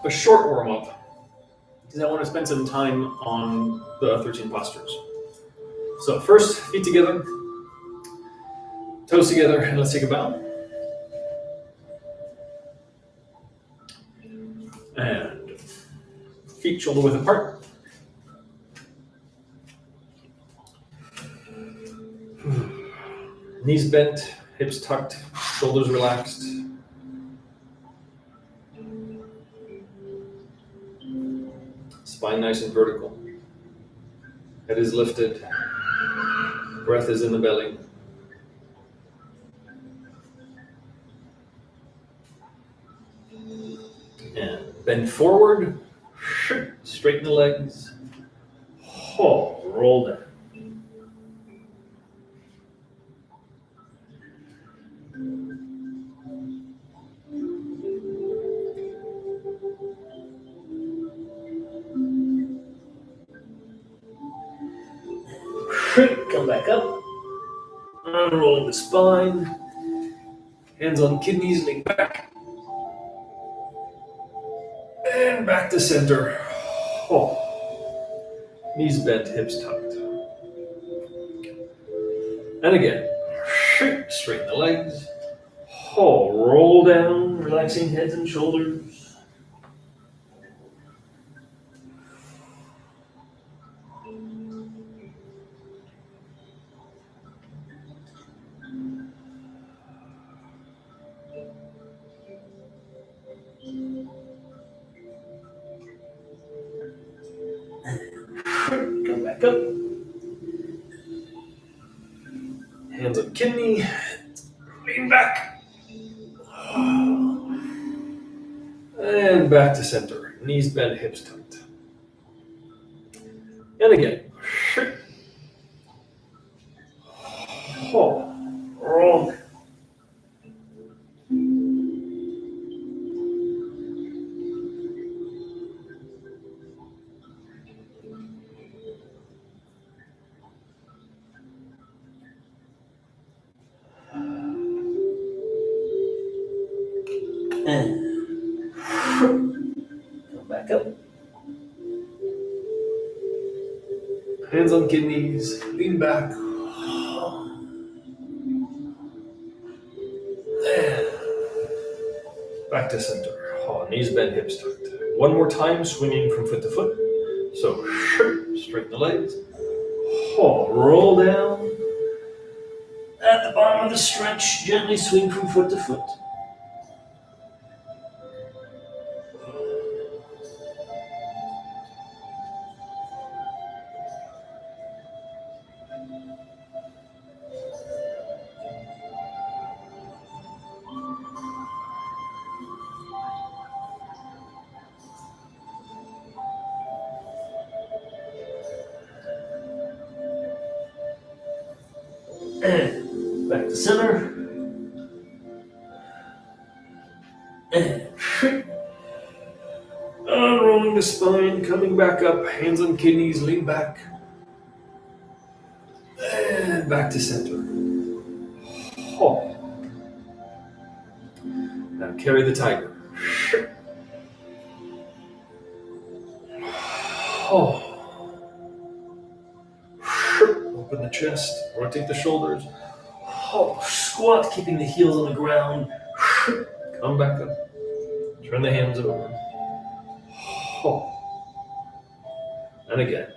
a short warm-up because I want to spend some time on the 13 postures. So first, feet together, toes together, and let's take a bow. And feet shoulder width apart. Knees bent, hips tucked, shoulders relaxed. Spine nice and vertical. Head is lifted. Breath is in the belly. And bend forward. Straighten the legs. Roll down. Come back up. Unrolling the spine. Hands on kidneys, lean back. And back to center. Knees bent, hips tucked. And again. Straighten the legs. Roll down, relaxing heads and shoulders. Come back up. Hands on kidney. Lean back. And back to center. Knees bent, hips tucked. And again. Roll. And come back up. Hands on kidneys, lean back. And back to center. Knees bent, hips tucked. One more time, swinging from foot to foot. So straighten the legs. Roll down. At the bottom of the stretch, gently swing from foot to foot. And back to center. And unrolling the spine, coming back up, hands on kidneys, lean back. And back to center. Now carry the tiger. Open the chest, rotate the shoulders. Squat, keeping the heels on the ground. Come back up. Turn the hands over. And again.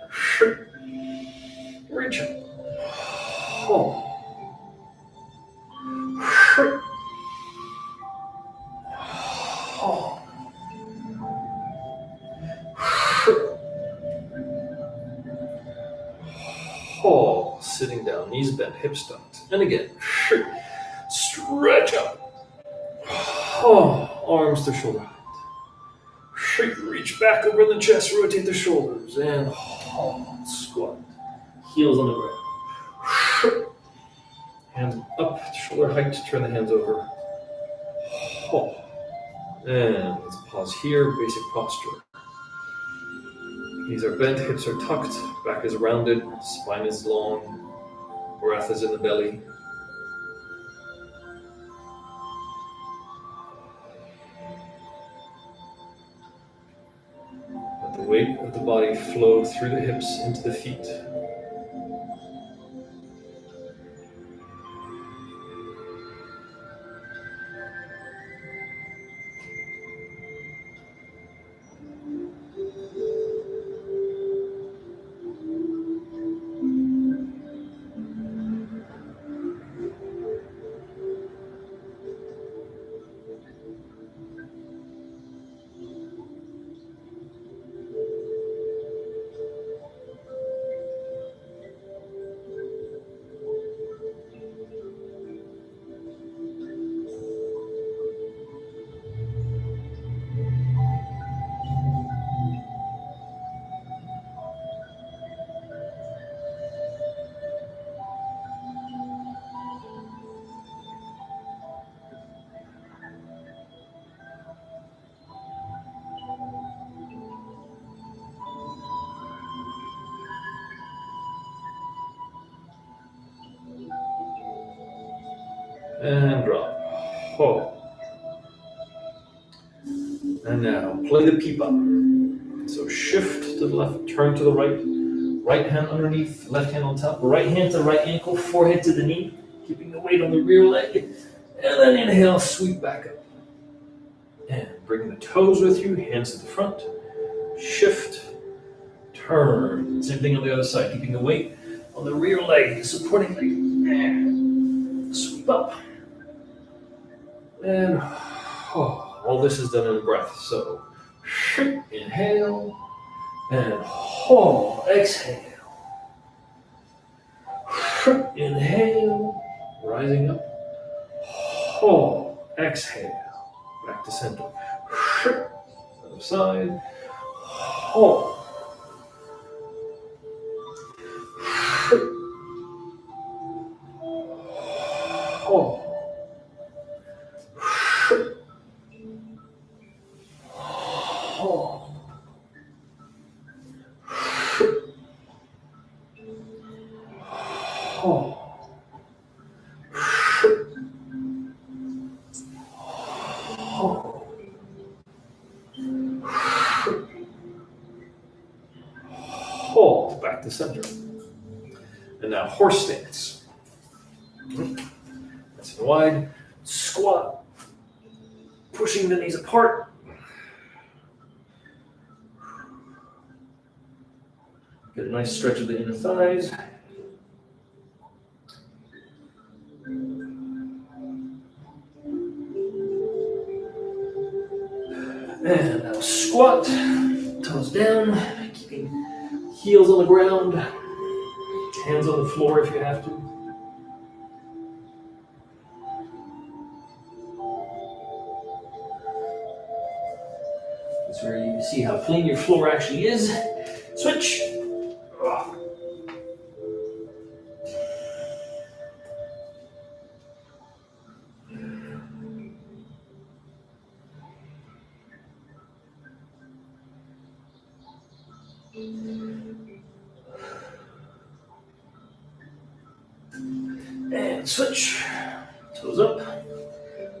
Reach up. Sitting down, knees bent, hips tucked. And again. Stretch up. Arms to shoulder height. Reach back over the chest, rotate the shoulders, and squat. Heels on the ground. Hands up to shoulder height, turn the hands over. And let's pause here, basic posture. Knees are bent, hips are tucked, back is rounded, spine is long, breath is in the belly. the weight of the body flow through the hips into the feet. And drop. Oh. And now play the pipa. So shift to the left, turn to the right. Right hand underneath, left hand on top. Right hand to right ankle, forehead to the knee. Keeping the weight on the rear leg. And then inhale, sweep back up. And bring the toes with you, hands to the front. Shift, turn. Same thing on the other side, keeping the weight on the rear leg, supporting leg. And sweep up. And all this is done in a breath. So inhale and exhale. Inhale, rising up. Exhale. Back to center. Other side. Hold back to center. And now horse stance. Nice and wide. Squat. Pushing the knees apart. Get a nice stretch of the inner thighs. And now squat, toes down, keeping heels on the ground, hands on the floor if you have to. That's where you see how clean your floor actually is. Switch. And switch. Toes up.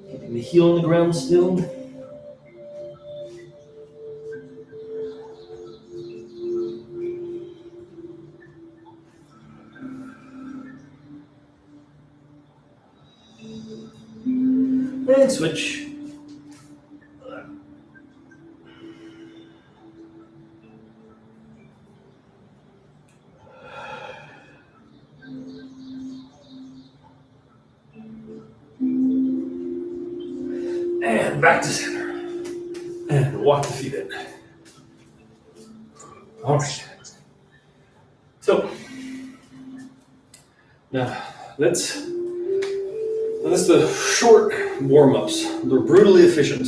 Keeping the heel on the ground still. And switch. And back to center. And walk the feet in. All right. So, now that's the short warm-ups. They're brutally efficient.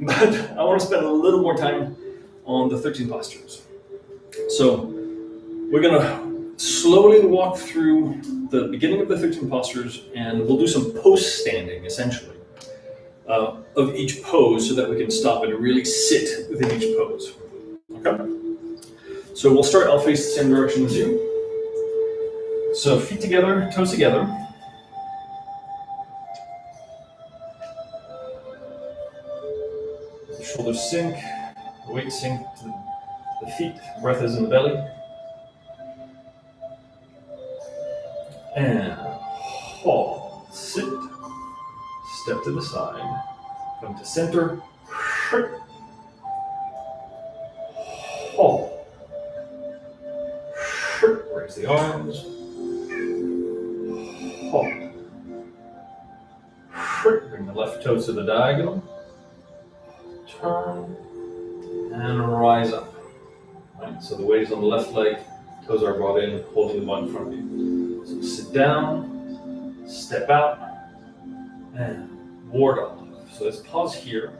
But I want to spend a little more time on the 13 postures. So, we're going to slowly walk through the beginning of the 13 postures, and we'll do some post-standing, essentially. Of each pose so that we can stop and really sit within each pose. Okay? So we'll start, I'll face the same direction as you. So feet together, toes together. Shoulders sink, weight sink to the feet. Breath is in the belly. And hold, sit, step to the side, come to center, hold, raise the arms, hold, bring the left toes to the diagonal, turn, and rise up. Right, so the weight is on the left leg, toes are brought in, holding the butt in front of you. So sit down, step out, and ward off. So let's pause here.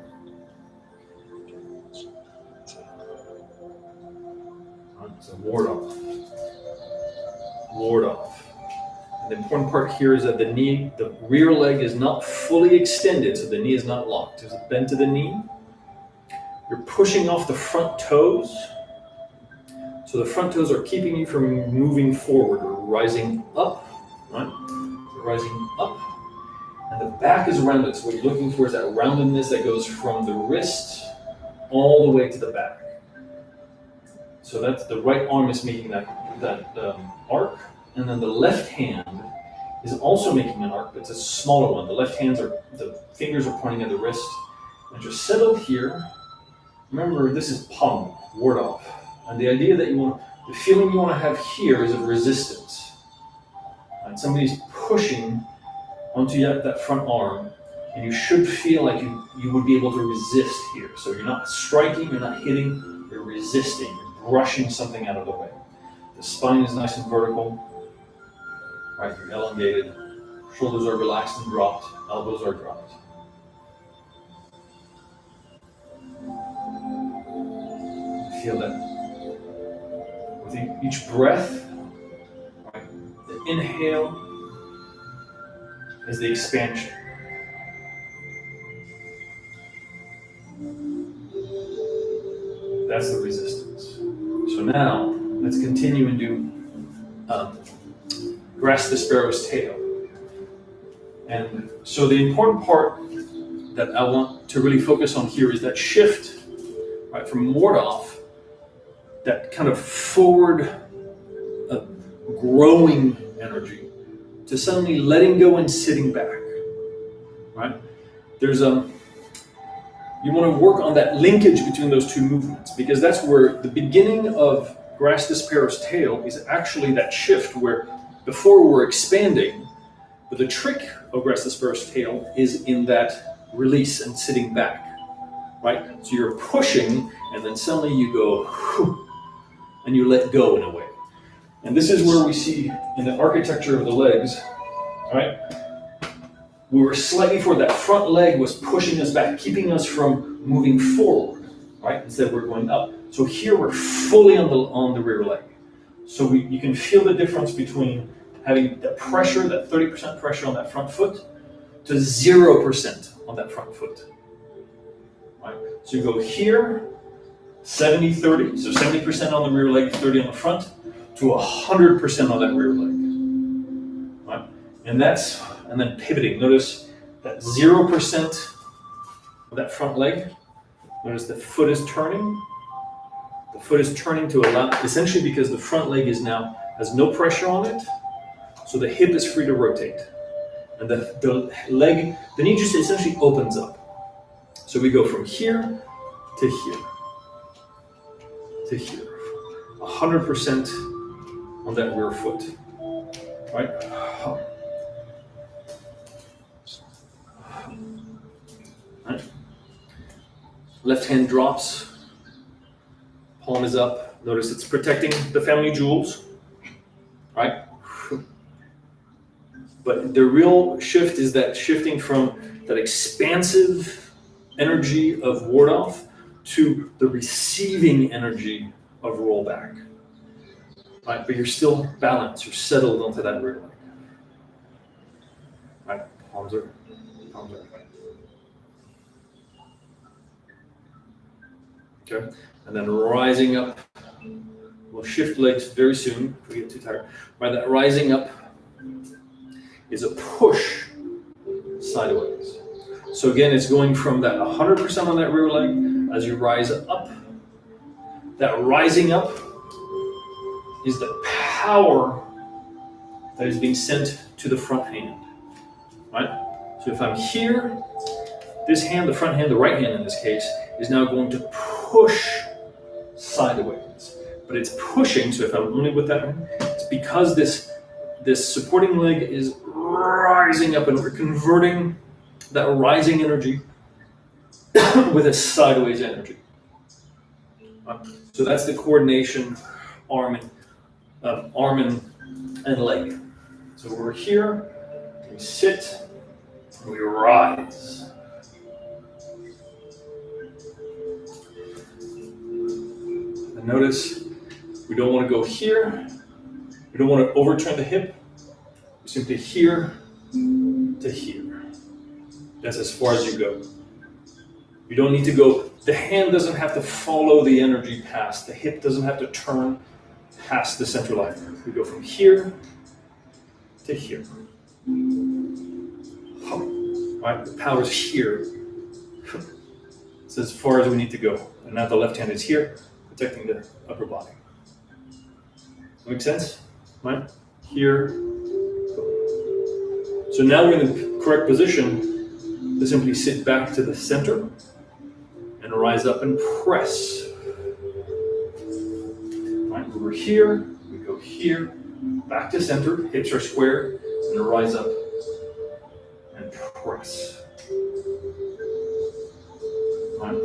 Right, so ward off. Ward off. And the important part here is that the knee, the rear leg is not fully extended, so the knee is not locked. There's a bend to the knee. You're pushing off the front toes. So the front toes are keeping you from moving forward or rising up, right? So rising up. And the back is rounded. So what you're looking for is that roundedness that goes from the wrist all the way to the back. So that's the right arm is making that arc. And then the left hand is also making an arc, but it's a smaller one. The left hands the fingers are pointing at the wrist. And just settle here. Remember, this is palm, ward off. And the idea that the feeling you want to have here is of resistance. And somebody's pushing onto that front arm, and you should feel like you would be able to resist here. So you're not striking, you're not hitting, you're resisting, you're brushing something out of the way. The spine is nice and vertical, right? You're elongated, shoulders are relaxed and dropped, elbows are dropped. Feel that. With each breath, right, the inhale is the expansion. That's the resistance. So now, let's continue and do grasp the sparrow's tail. And so the important part that I want to really focus on here is that shift, right, from ward off, that kind of forward growing energy, to suddenly letting go and sitting back, right? There's you want to work on that linkage between those two movements, because that's where the beginning of grasp the sparrow's tail is actually that shift where before we're expanding, but the trick of grasp the sparrow's tail is in that release and sitting back, right? So you're pushing and then suddenly you go, whew, and you let go in a way. And this is where we see in the architecture of the legs, right? We were slightly forward. That front leg was pushing us back, keeping us from moving forward, right? Instead we're going up. So here we're fully on the rear leg. So you can feel the difference between having the pressure, that 30% pressure on that front foot, to 0% on that front foot, right? So you go here, 70-30, so 70% on the rear leg, 30 on the front, to 100% on that rear leg, right? And then pivoting. Notice that 0% of that front leg. Notice the foot is turning. The foot is turning to allow, essentially because the front leg has no pressure on it, so the hip is free to rotate. And the knee just essentially opens up. So we go from here to here. To here, 100% on that rear foot, right? Right. Left hand drops, palm is up. Notice it's protecting the family jewels, right? But the real shift is that shifting from that expansive energy of ward off to the receiving energy of roll back, right? But you're still balanced, you're settled onto that rear leg, right? Palms are. Okay, and then rising up. We'll shift legs very soon if we get too tired. Right, that rising up is a push sideways. So again, it's going from that 100% on that rear leg as you rise up that rising up is the power that is being sent to the front hand, right? So if I'm here, this hand, the front hand, the right hand in this case, is now going to push sideways. But it's pushing, so if I'm only with that one, it's because this supporting leg is rising up and we're converting that rising energy with a sideways energy. So that's the coordination arm and leg. So we're here, we sit, we rise. And notice we don't want to go here. We don't want to overturn the hip. We simply here to here. That's as far as you go. You don't need to go, the hand doesn't have to follow the energy past. The hip doesn't have to turn past the center line. We go from here to here. Right, the power's here. It's as far as we need to go. And now the left hand is here, protecting the upper body. Make sense? Right? Here. So now we're in the correct position to simply sit back to the center and rise up and press. Right, we're here, we go here, back to center, hips are square, and rise up and press. Right.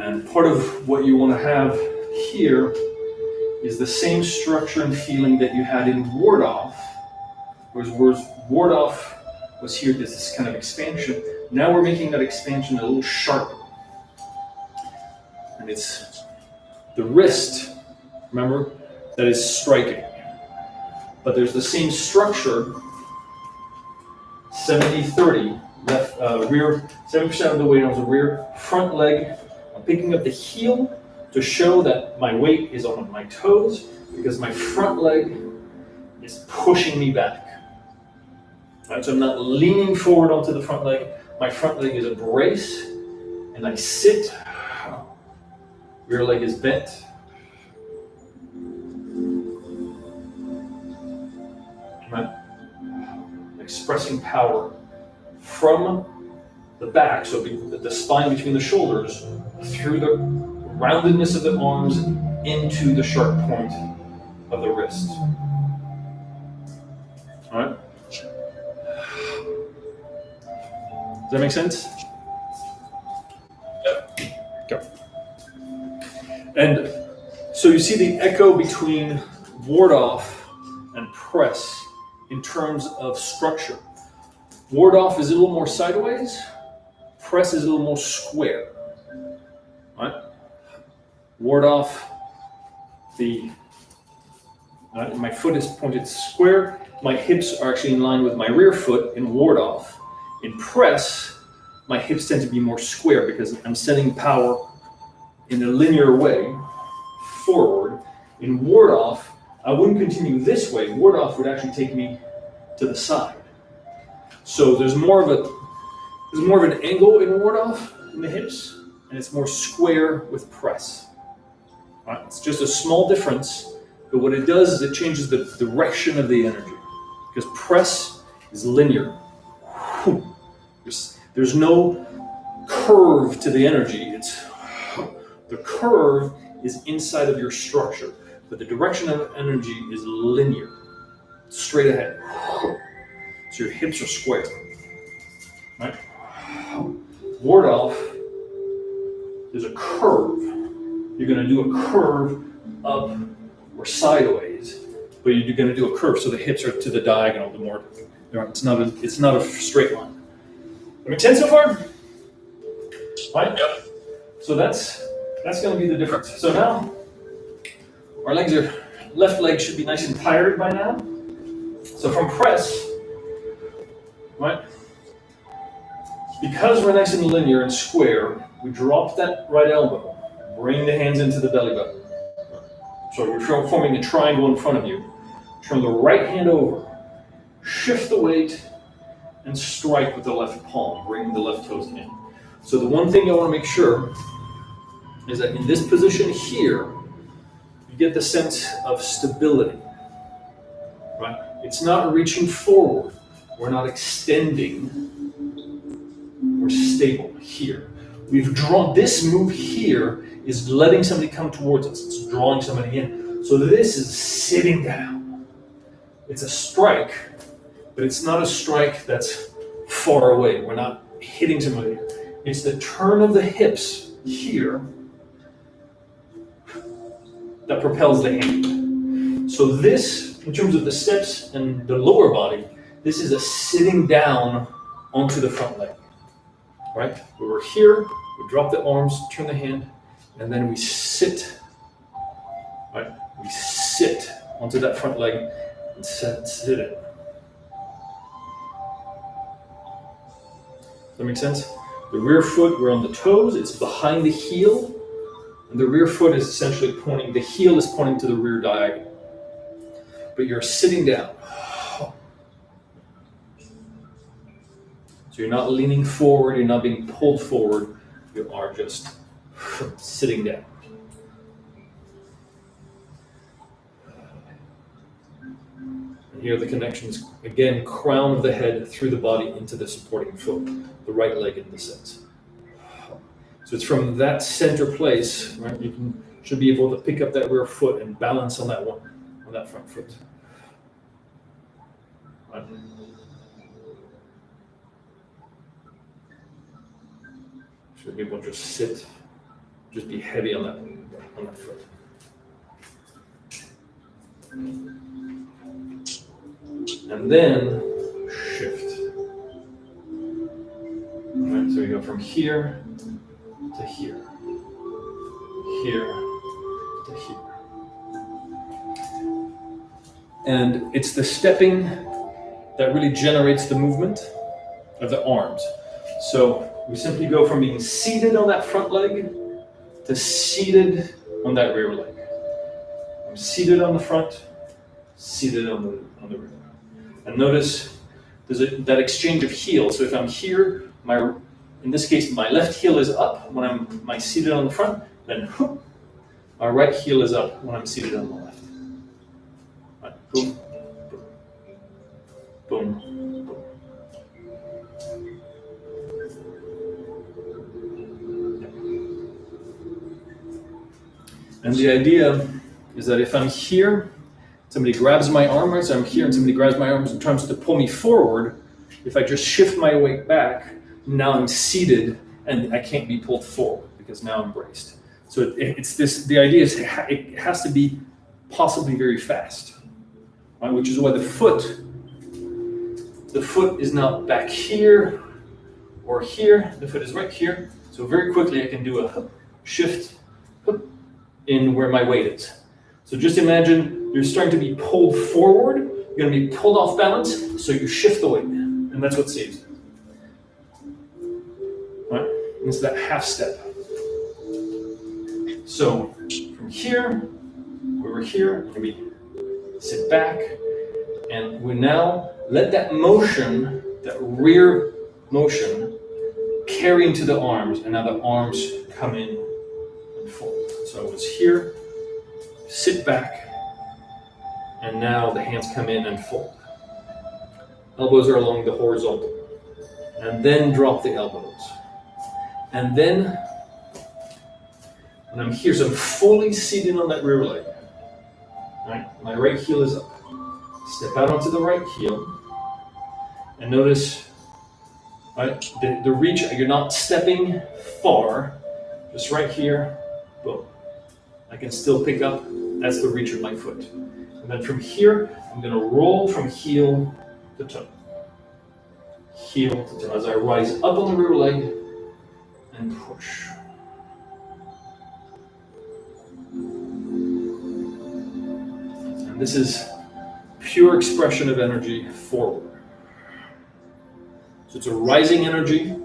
And part of what you want to have here is the same structure and feeling that you had in ward off, whereas ward off was here, this kind of expansion. Now we're making that expansion a little sharper. And it's the wrist, remember, that is striking. But there's the same structure, 70-30, left, rear, 70% of the weight on the rear, front leg. I'm picking up the heel to show that my weight is on my toes because my front leg is pushing me back. Right, so I'm not leaning forward onto the front leg. My front leg is a brace, and I sit. Rear leg is bent. Right. Expressing power from the back, so the spine between the shoulders, through the roundedness of the arms into the sharp point of the wrist. All right? Does that make sense? Yep. Go. And so you see the echo between ward off and press in terms of structure. Ward off is a little more sideways, press is a little more square. Right? Ward off, my foot is pointed square, my hips are actually in line with my rear foot in ward off. In press, my hips tend to be more square because I'm sending power in a linear way forward. In ward off, I wouldn't continue this way. Ward off would actually take me to the side. So there's more of an angle in ward off in the hips, and it's more square with press. Right? It's just a small difference, but what it does is it changes the direction of the energy because press is linear. There's no curve to the energy. It's the curve is inside of your structure, but the direction of energy is linear, straight ahead. So your hips are square. Right? Ward off, there's a curve. You're going to do a curve up or sideways, but you're going to do a curve so the hips are to the diagonal. It's not a straight line. Make sense so far? Right? Yep. So that's going to be the difference. So now our left leg should be nice and tired by now. So from press, right? Because we're nice and linear and square, we drop that right elbow, bring the hands into the belly button. So you're forming a triangle in front of you. Turn the right hand over, shift the weight, and strike with the left palm, bring the left toes in. So the one thing I want to make sure is that in this position here, you get the sense of stability, right? It's not reaching forward. We're not extending. We're stable here. We've drawn, this move here is letting somebody come towards us. It's drawing somebody in. So this is sitting down. It's a strike, but it's not a strike that's far away. We're not hitting somebody. It's the turn of the hips here that propels the hand. So this, in terms of the steps and the lower body, this is a sitting down onto the front leg, right? We were here, we drop the arms, turn the hand, and then we sit, right? We sit onto that front leg and sit it. Does that make sense? The rear foot, we're on the toes, it's behind the heel, and the rear foot is essentially pointing, the heel is pointing to the rear diagonal. But you're sitting down. So you're not leaning forward, you're not being pulled forward, you are just sitting down. And here the connection is, again, crown of the head through the body into the supporting foot, the right leg in this sense. So it's from that center place, right? You should be able to pick up that rear foot and balance on that one, on that front foot. Right. Should be able to just sit, just be heavy on that foot. And then shift. All right, so we go from here to here, here to here. And it's the stepping that really generates the movement of the arms. So we simply go from being seated on that front leg to seated on that rear leg. I'm seated on the front, seated on the rear. And notice there's that exchange of heels. So if I'm here, in this case, my left heel is up when I'm seated on the front, then whoop, my right heel is up when I'm seated on the left. Right, boom, boom, boom, boom. And the idea is that if I'm here, somebody grabs my arm, right? So I'm here and somebody grabs my arms and tries to pull me forward. If I just shift my weight back, now I'm seated and I can't be pulled forward because now I'm braced. So it's this, the idea is it has to be possibly very fast, right? Which is why the foot is not back here or here, the foot is right here. So very quickly I can do a shift in where my weight is. So just imagine you're starting to be pulled forward, you're going to be pulled off balance, so you shift the weight, and that's what saves you. Right? And it's that half step. So from here, over here, we sit back, and we now let that motion, that rear motion, carry into the arms, and now the arms come in and fold. So I was here, sit back, and now the hands come in and fold. Elbows are along the horizontal. And then drop the elbows. And then, when I'm here, so I'm fully seated on that rear leg. Right? My right heel is up. Step out onto the right heel. And notice, right, the reach, you're not stepping far, just right here, boom. I can still pick up, that's the reach of my foot. And then from here, I'm gonna roll from heel to toe. Heel to toe, as I rise up on the rear leg and push. And this is pure expression of energy forward. So it's a rising energy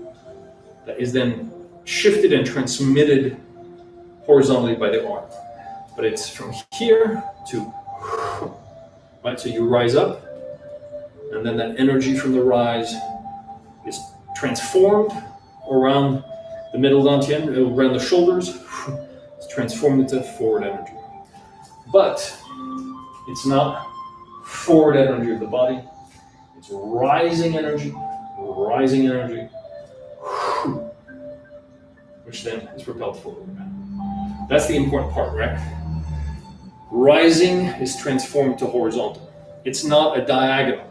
that is then shifted and transmitted horizontally by the arm. But it's from here to, right? So you rise up, and then that energy from the rise is transformed around the middle dantian, around the shoulders, transformative forward energy. But it's not forward energy of the body. It's rising energy, which then is propelled forward. That's the important part, right? Rising is transformed to horizontal. It's not a diagonal.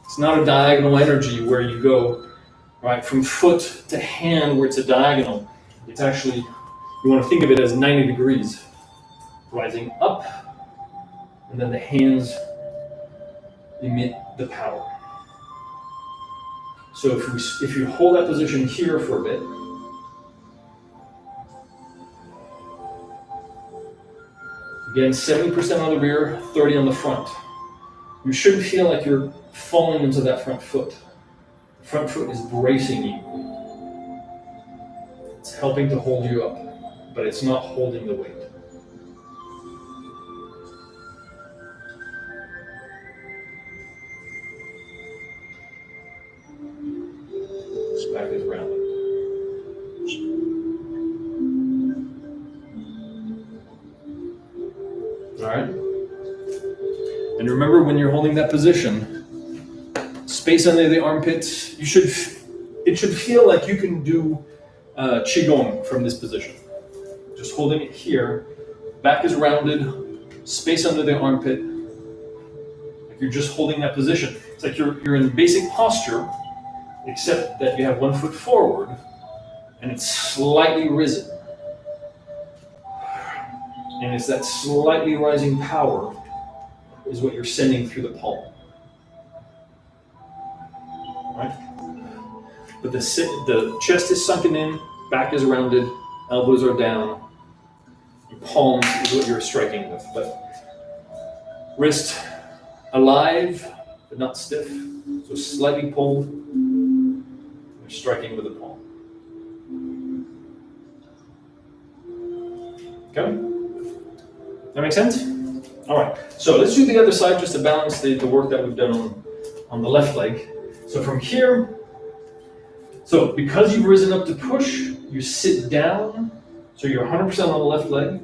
It's not a diagonal energy where you go right from foot to hand where it's a diagonal. It's actually, you want to think of it as 90 degrees. Rising up, and then the hands emit the power. So if you hold that position here for a bit, again, 70% on the rear, 30 on the front. You shouldn't feel like you're falling into that front foot. The front foot is bracing you. It's helping to hold you up, but it's not holding the weight. Back is rounded. All right. And remember, when you're holding that position, space under the armpits, it should feel like you can do qigong from this position. Just holding it here, back is rounded, space under the armpit, like you're just holding that position. It's like you're in basic posture, except that you have one foot forward and it's slightly risen. And it's that slightly rising power is what you're sending through the palm. Right? But the chest is sunken in, back is rounded, elbows are down, and palms is what you're striking with. But wrist alive, but not stiff, so slightly pulled. You're striking with the palm. Okay? That make sense? All right, so let's do the other side just to balance the work that we've done on the left leg. So from here, so because you've risen up to push, you sit down, so you're 100% on the left leg,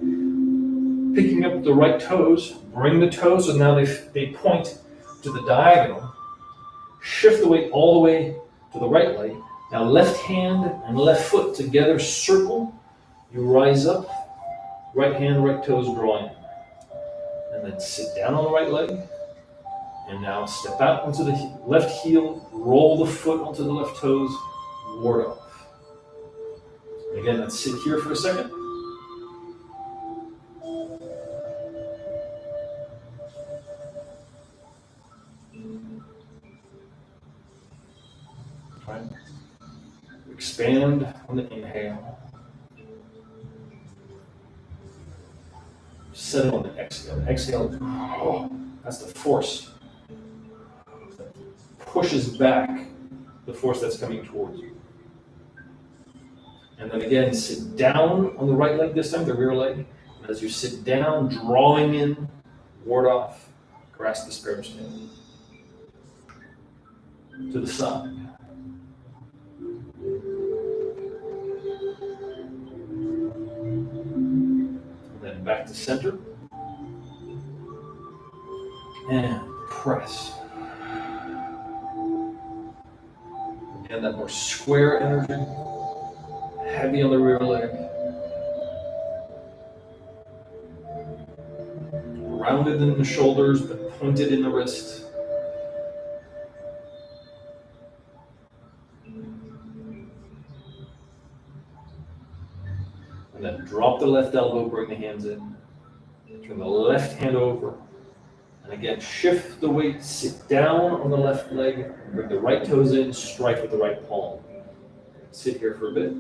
picking up the right toes, bring the toes, so now they point to the diagonal, shift the weight all the way to the right leg. Now left hand and left foot together circle, you rise up, right hand, right toes drawing in. And then sit down on the right leg, and now step out onto the left heel, roll the foot onto the left toes, ward off. And again, let's sit here for a second. Right. Expand on the inhale. Settle on the exhale. The exhale, that's the force that pushes back the force that's coming towards you. And then again, sit down on the right leg this time, the rear leg. And as you sit down, drawing in, ward off, grasp the sparrow stand. To the side. And then back to center. And press. Again, that more square energy. Heavy on the rear leg. Rounded in the shoulders, but pointed in the wrist. And then drop the left elbow, bring the hands in. Turn the left hand over. And again, shift the weight, sit down on the left leg, bring the right toes in, strike with the right palm. Sit here for a bit.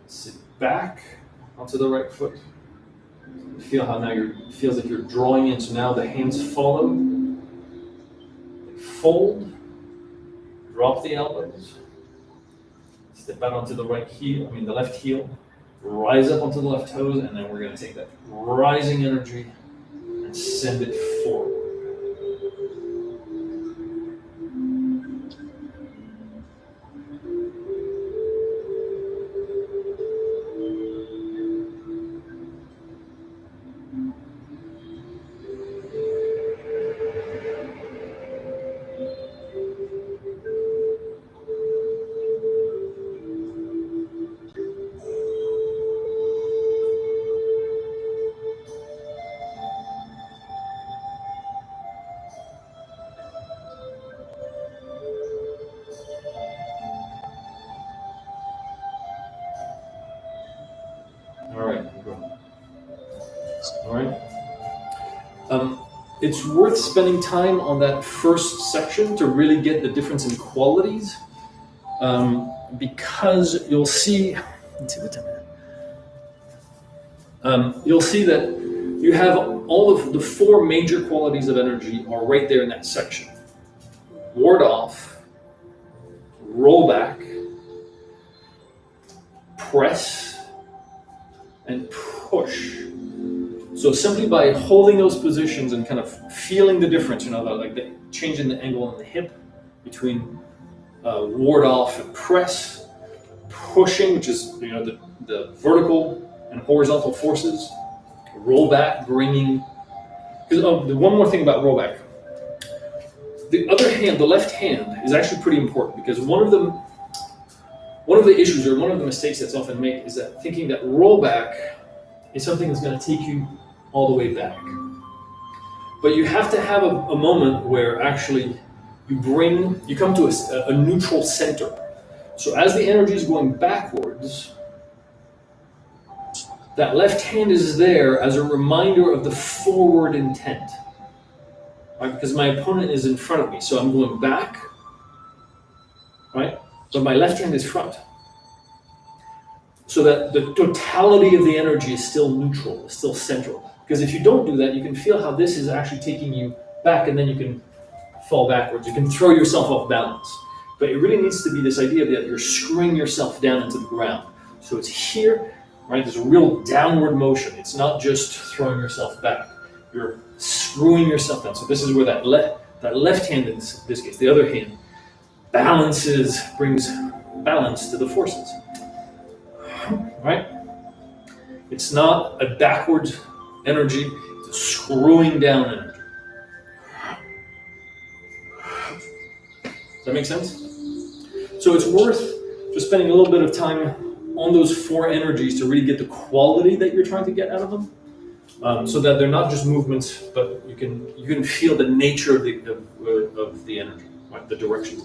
Sit back onto the right foot. Feel how now feels like you're drawing in. So now the hands follow. Fold. Drop the elbows. Step out onto the right heel, the left heel. Rise up onto the left toes, and then we're going to take that rising energy and send it forward. All right. It's worth spending time on that first section to really get the difference in qualities, because you'll see. Let's see what time it is. You'll see that you have all of the four major qualities of energy are right there in that section: ward off, roll back, press, and push. So simply by holding those positions and kind of feeling the difference, like the change in the angle in the hip between ward off and press, pushing, which is the vertical and horizontal forces, roll back, bringing. Because one more thing about roll back, the other hand, the left hand, is actually pretty important, because one of the issues or one of the mistakes that's often made is that thinking that roll back is something that's going to take you all the way back. But you have to have a moment where actually you come to a neutral center. So as the energy is going backwards, that left hand is there as a reminder of the forward intent. Right? Because my opponent is in front of me, so I'm going back, right? But my left hand is front. So that the totality of the energy is still neutral, is still central. Because if you don't do that, you can feel how this is actually taking you back, and then you can fall backwards. You can throw yourself off balance. But it really needs to be this idea that you're screwing yourself down into the ground. So it's here, right? There's a real downward motion. It's not just throwing yourself back. You're screwing yourself down. So this is where that left hand, in this case, the other hand, brings balance to the forces. Right? It's not a backwards energy, it's a screwing down energy. Does that make sense? So it's worth just spending a little bit of time on those four energies to really get the quality that you're trying to get out of them, so that they're not just movements, but you can feel the nature of the energy, right? The direction.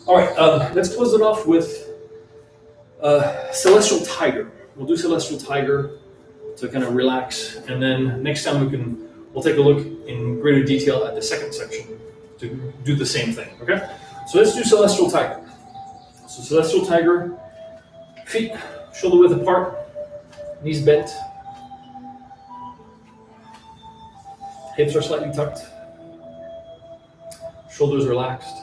All right, let's close it off with Celestial Tiger. We'll do Celestial Tiger to kind of relax, and then next time we'll take a look in greater detail at the second section to do the same thing. Okay, so let's do Celestial Tiger. So Celestial Tiger, feet shoulder width apart, knees bent, hips are slightly tucked, shoulders relaxed.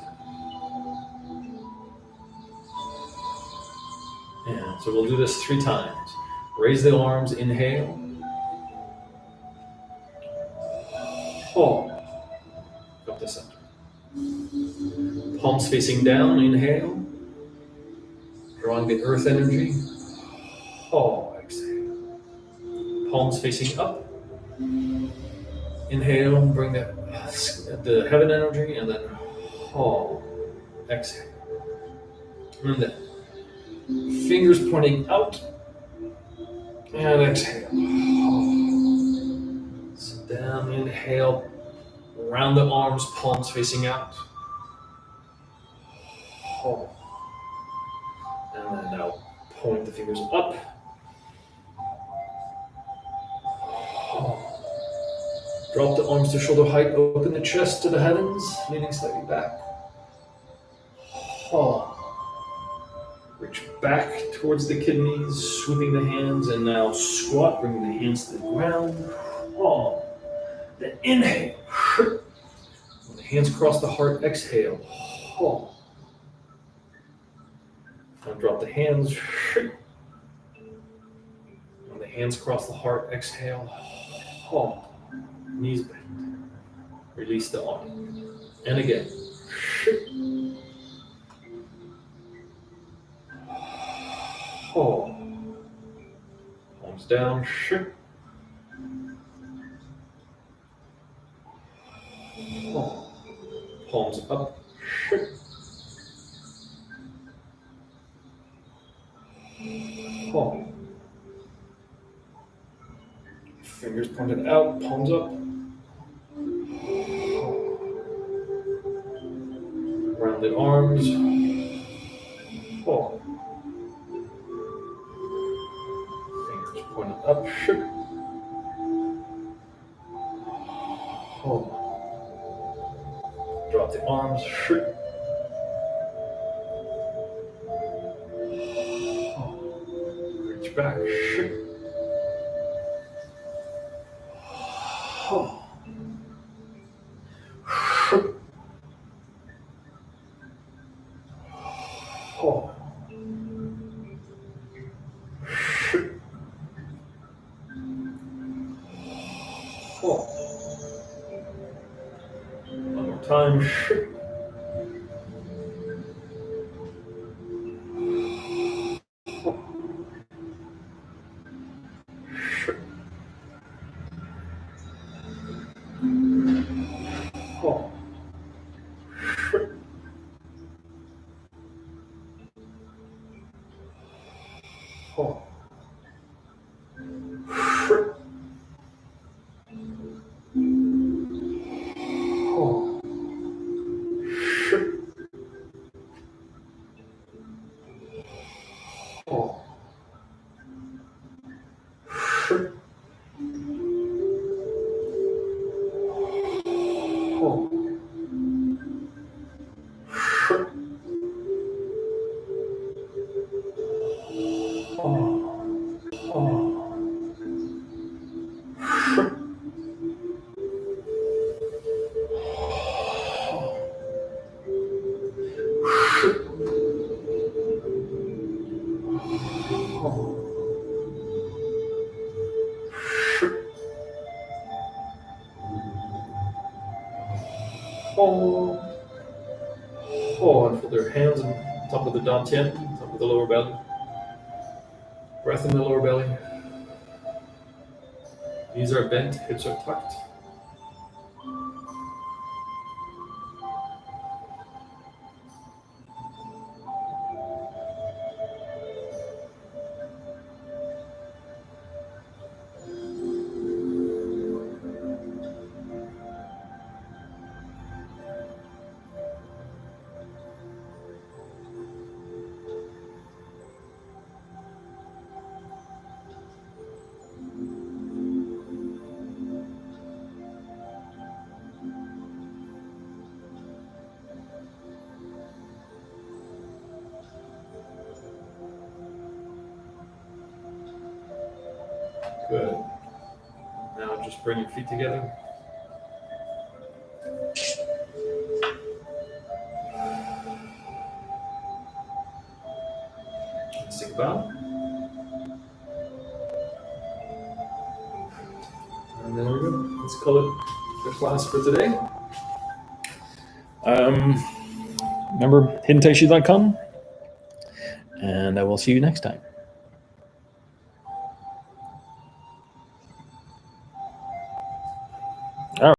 And so we'll do this 3 times. Raise the arms, inhale. Hold. Up to center. Palms facing down, inhale. Drawing the earth energy. Hold, exhale. Palms facing up. Inhale, bring the heaven energy, and then hold, exhale. And then fingers pointing out, and exhale. Sit down, inhale, round the arms, palms facing out. Hold. And then now point the fingers up. Hold. Drop the arms to shoulder height, open the chest to the heavens, leaning slightly back. Hold. Reach back towards the kidneys, sweeping the hands, and now squat, bringing the hands to the ground. Hold. Then inhale. When the hands cross the heart, exhale. Hold. And drop the hands. When the hands cross the heart, exhale. Knees bend. Release the arm. And again. Palms down. Palms up. Fingers pointed out, palms up. Rounded arms. Fingers pointed up. Drop the arms. Reach back. One more time. And put their hands on top of the dantian, top of the lower belly. Breath in the lower belly. Knees are bent, hips are tucked. Good. Now just bring your feet together. Let's take a bow. And there we go. Let's call it the class for today. Remember, hiddentaichi.com, and I will see you next time.